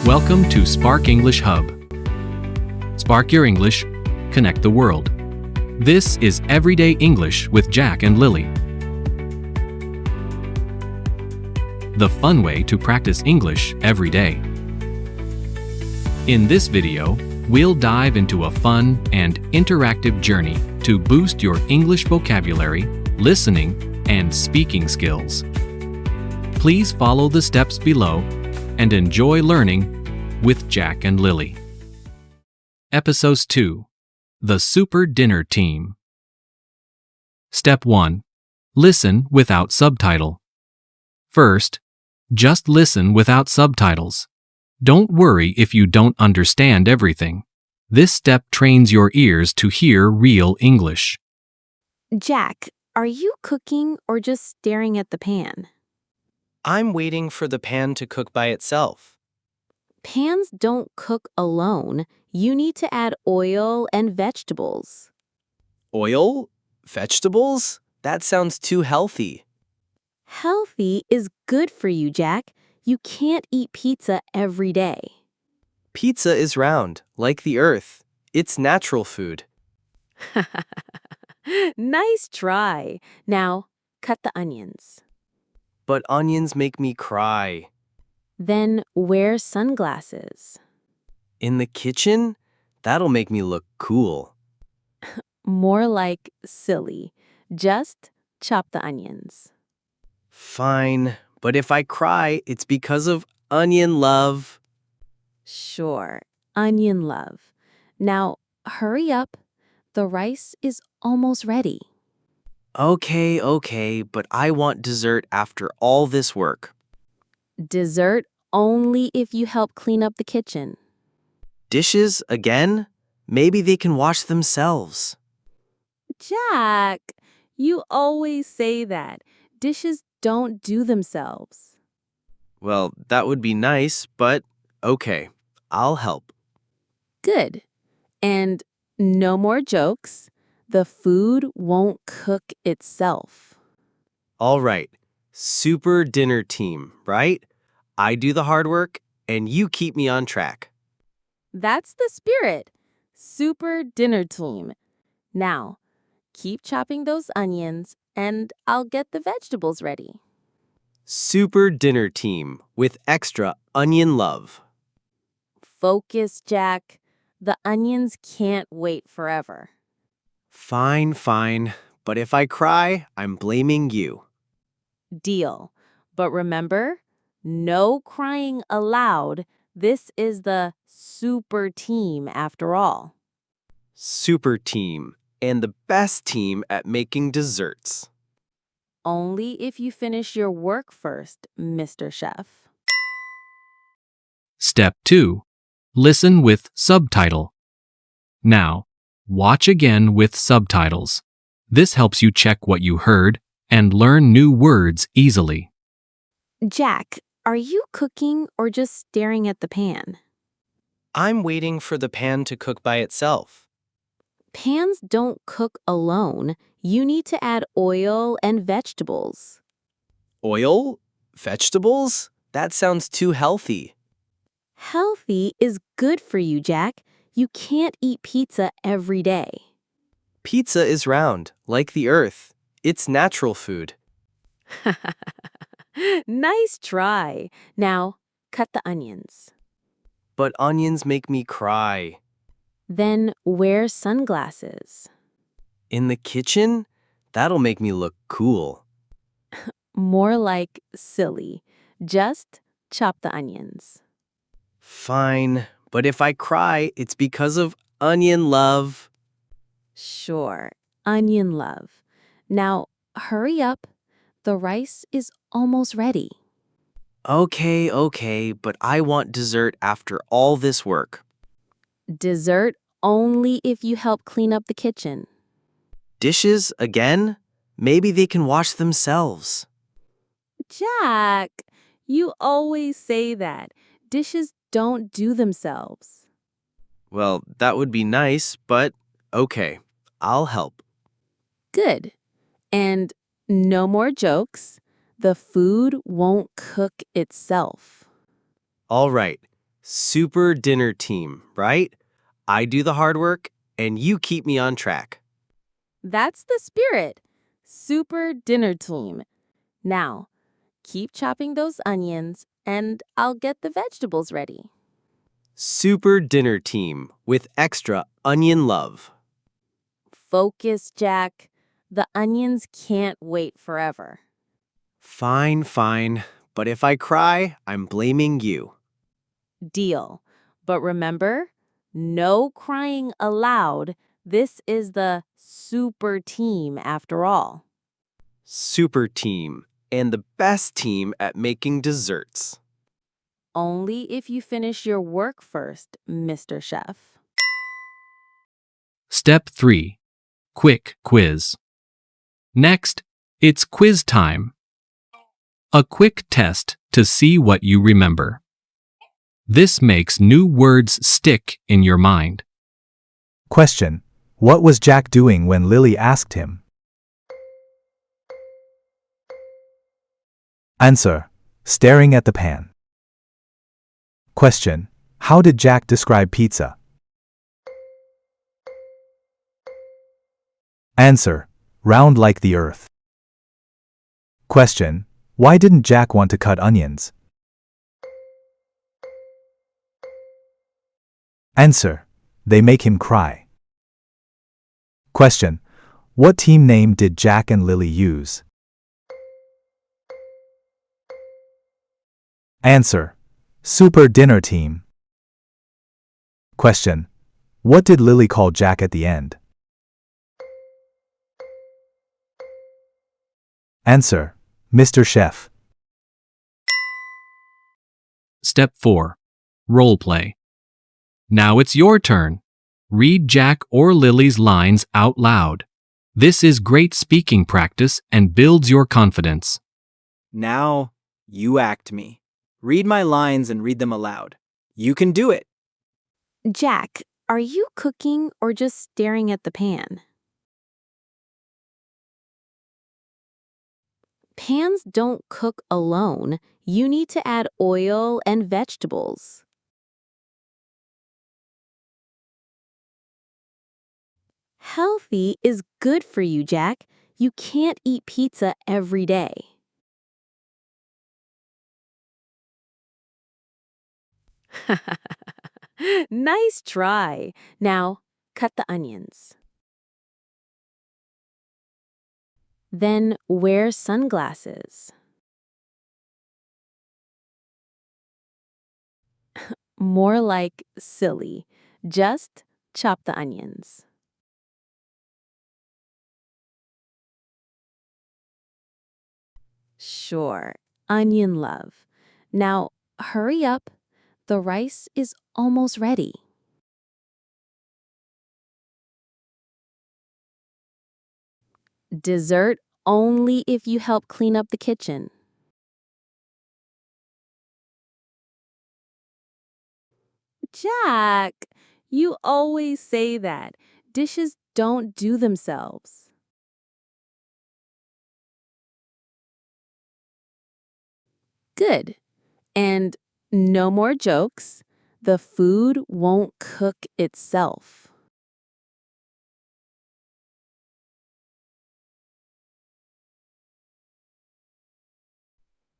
Welcome to Spark English Hub. Spark your English, connect the world. This is Everyday English with Jack and Lily. The fun way to practice English every day. In this video, we'll dive into a fun and interactive journey to boost your English vocabulary, listening, and speaking skills. Please follow the steps below and enjoy learning with Jack and Lily. Episode 2. The Super Dinner Team. Step 1. Listen without subtitle. First, just listen without subtitles. Don't worry if you don't understand everything. This step trains your ears to hear real English. Jack, are you cooking or just staring at the pan? I'm waiting for the pan to cook by itself. Pans don't cook alone. You need to add oil and vegetables. Oil? Vegetables? That sounds too healthy. Healthy is good for you, Jack. You can't eat pizza every day. Pizza is round, like the earth. It's natural food. Nice try. Now, cut the onions. But onions make me cry. Then wear sunglasses. In the kitchen? That'll make me look cool. More like silly. Just chop the onions. Fine, but if I cry, it's because of onion love. Sure, onion love. Now, hurry up. The rice is almost ready. Okay, but I want dessert after all this work. Dessert only if you help clean up the kitchen. Dishes again? Maybe they can wash themselves. Jack, you always say that. Dishes don't do themselves. Well, that would be nice, but okay, I'll help. Good. And no more jokes. The food won't cook itself. All right, super dinner team, right? I do the hard work, and you keep me on track. That's the spirit. Super dinner team. Now, keep chopping those onions, and I'll get the vegetables ready. Super dinner team with extra onion love. Focus, Jack. The onions can't wait forever. Fine, but if I cry, I'm blaming you. Deal. But remember, no crying allowed. This is the super team after all. Super team, and the best team at making desserts. Only if you finish your work first, Mr. Chef. Step 2. Listen with subtitle. Now, watch again with subtitles. This helps you check what you heard and learn new words easily. Jack, are you cooking or just staring at the pan? I'm waiting for the pan to cook by itself. Pans don't cook alone. You need to add oil and vegetables. Oil? Vegetables? That sounds too healthy. Healthy is good for you, Jack. You can't eat pizza every day. Pizza is round, like the earth. It's natural food. Nice try. Now, cut the onions. But onions make me cry. Then wear sunglasses. In the kitchen? That'll make me look cool. More like silly. Just chop the onions. Fine, but if I cry, it's because of onion love. Sure, onion love. Now, hurry up. The rice is almost ready. Okay, but I want dessert after all this work. Dessert only if you help clean up the kitchen. Dishes again? Maybe they can wash themselves. Jack, you always say that. Dishes don't do themselves. Well, that would be nice, but okay, I'll help. Good. And no more jokes. The food won't cook itself. All right, Super dinner team, right? I do the hard work, and you keep me on track. That's the spirit. Super dinner team. Now, keep chopping those onions, and I'll get the vegetables ready. Super dinner team with extra onion love. Focus, Jack. The onions can't wait forever. Fine, fine. But if I cry, I'm blaming you. Deal. But remember, no crying allowed. This is the super team after all. Super team and the best team at making desserts. Only if you finish your work first, Mr. Chef. Step 3. Quick quiz. Next, it's quiz time. A quick test to see what you remember. This makes new words stick in your mind. Question. What was Jack doing when Lily asked him? Answer. Staring at the pan. Question. How did Jack describe pizza? Answer. Round like the earth. Question. Why didn't Jack want to cut onions? Answer. They make him cry. Question. What team name did Jack and Lily use? Answer. Super dinner team. Question. What did Lily call Jack at the end? Answer. Mr. Chef. Step 4. Role play. Now it's your turn. Read Jack or Lily's lines out loud. This is great speaking practice and builds your confidence. Now, you act me. Read my lines and read them aloud. You can do it. Jack, are you cooking or just staring at the pan? Pans don't cook alone. You need to add oil and vegetables. Healthy is good for you, Jack. You can't eat pizza every day. Nice try. Now, cut the onions. Then wear sunglasses. More like silly. Just chop the onions. Sure, onion love. Now, hurry up. The rice is almost ready. Dessert only if you help clean up the kitchen. Jack, you always say that. Dishes don't do themselves. Good. And no more jokes. The food won't cook itself.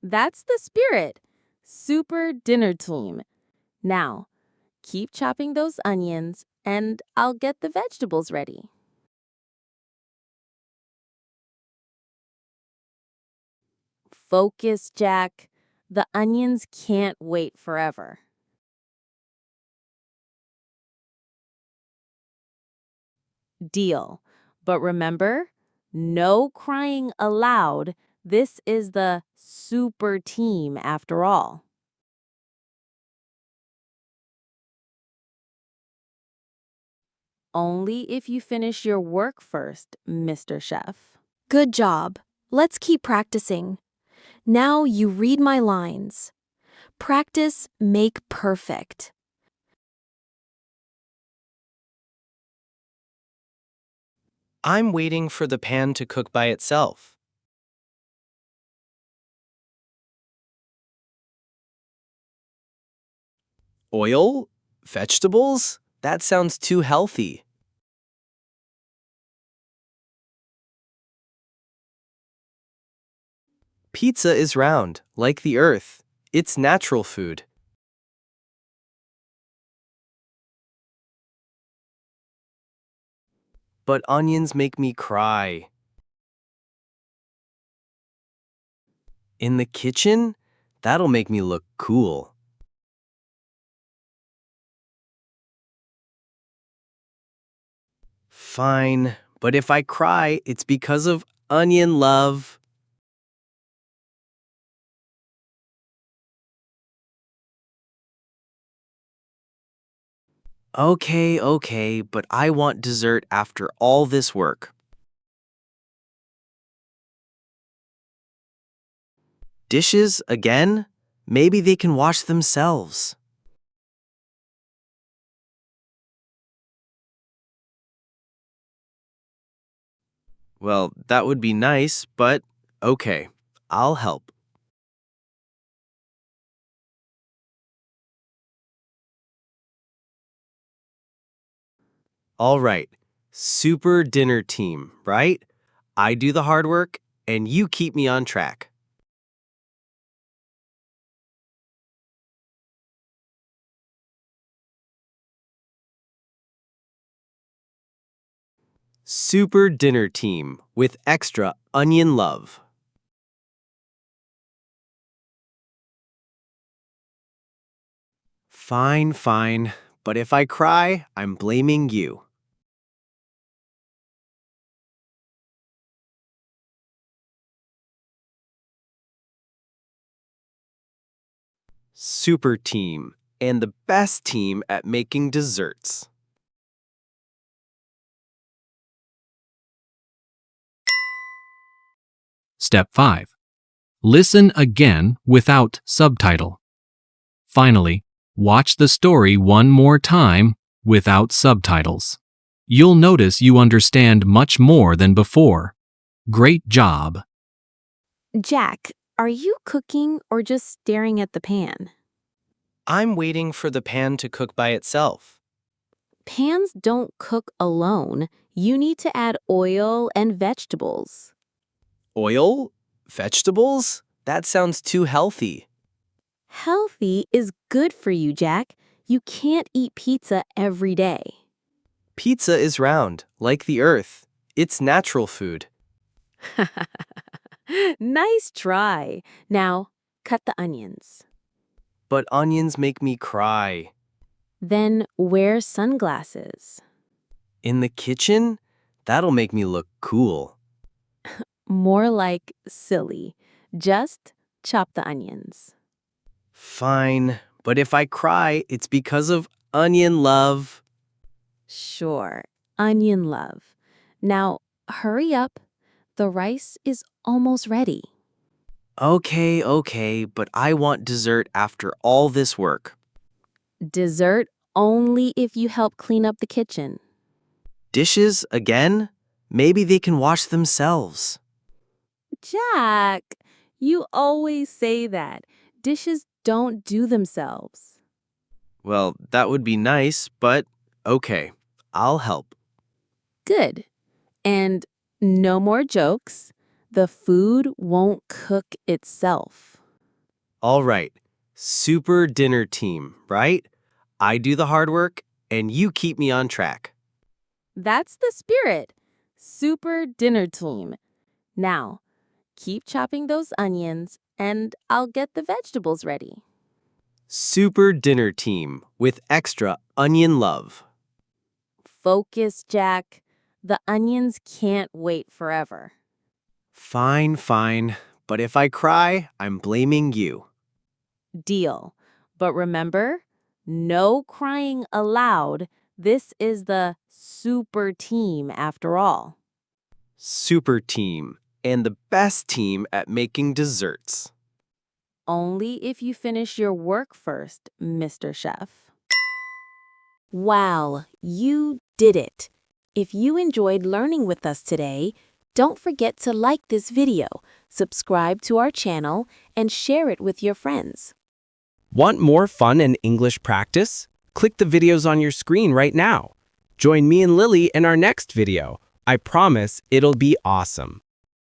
That's the spirit. Super dinner team. Now, keep chopping those onions, and I'll get the vegetables ready. Focus, Jack. The onions can't wait forever. Deal. But remember, no crying allowed. This is the super team after all. Only if you finish your work first, Mr. Chef. Good job. Let's keep practicing. Now you read my lines. Practice make perfect. I'm waiting for the pan to cook by itself. Oil? Vegetables? That sounds too healthy. Pizza is round, like the earth. It's natural food. But onions make me cry. In the kitchen? That'll make me look cool. Fine, but if I cry, it's because of onion love. Okay, but I want dessert after all this work. Dishes again? Maybe they can wash themselves. Well, that would be nice, but okay, I'll help. All right, super dinner team, right? I do the hard work, and you keep me on track. Super dinner team with extra onion love. Fine, but if I cry, I'm blaming you. Super team and the best team at making desserts. Step 5. Listen again without subtitle. Finally, watch the story one more time without subtitles. You'll notice you understand much more than before. Great job! Jack, are you cooking or just staring at the pan? I'm waiting for the pan to cook by itself. Pans don't cook alone. You need to add oil and vegetables. Oil? Vegetables? That sounds too healthy. Healthy is good for you, Jack. You can't eat pizza every day. Pizza is round, like the earth. It's natural food. Nice try. Now, cut the onions. But onions make me cry. Then wear sunglasses. In the kitchen? That'll make me look cool. More like silly. Just chop the onions. Fine, but if I cry, it's because of onion love. Sure, onion love. Now, hurry up. The rice is almost ready. Okay, but I want dessert after all this work. Dessert only if you help clean up the kitchen. Dishes again? Maybe they can wash themselves. Jack, you always say that. Dishes don't do themselves. Well, that would be nice, but okay, I'll help. Good. And no more jokes. The food won't cook itself. All right, super dinner team, right? I do the hard work, and you keep me on track. That's the spirit. Super dinner team. Now, keep chopping those onions, and I'll get the vegetables ready. Super dinner team with extra onion love. Focus, Jack. The onions can't wait forever. Fine, but if I cry, I'm blaming you. Deal. But remember, no crying allowed. This is the super team after all. Super team and the best team at making desserts. Only if you finish your work first, Mr. Chef. Wow, you did it! If you enjoyed learning with us today, don't forget to like this video, subscribe to our channel, and share it with your friends. Want more fun and English practice? Click the videos on your screen right now. Join me and Lily in our next video. I promise it'll be awesome.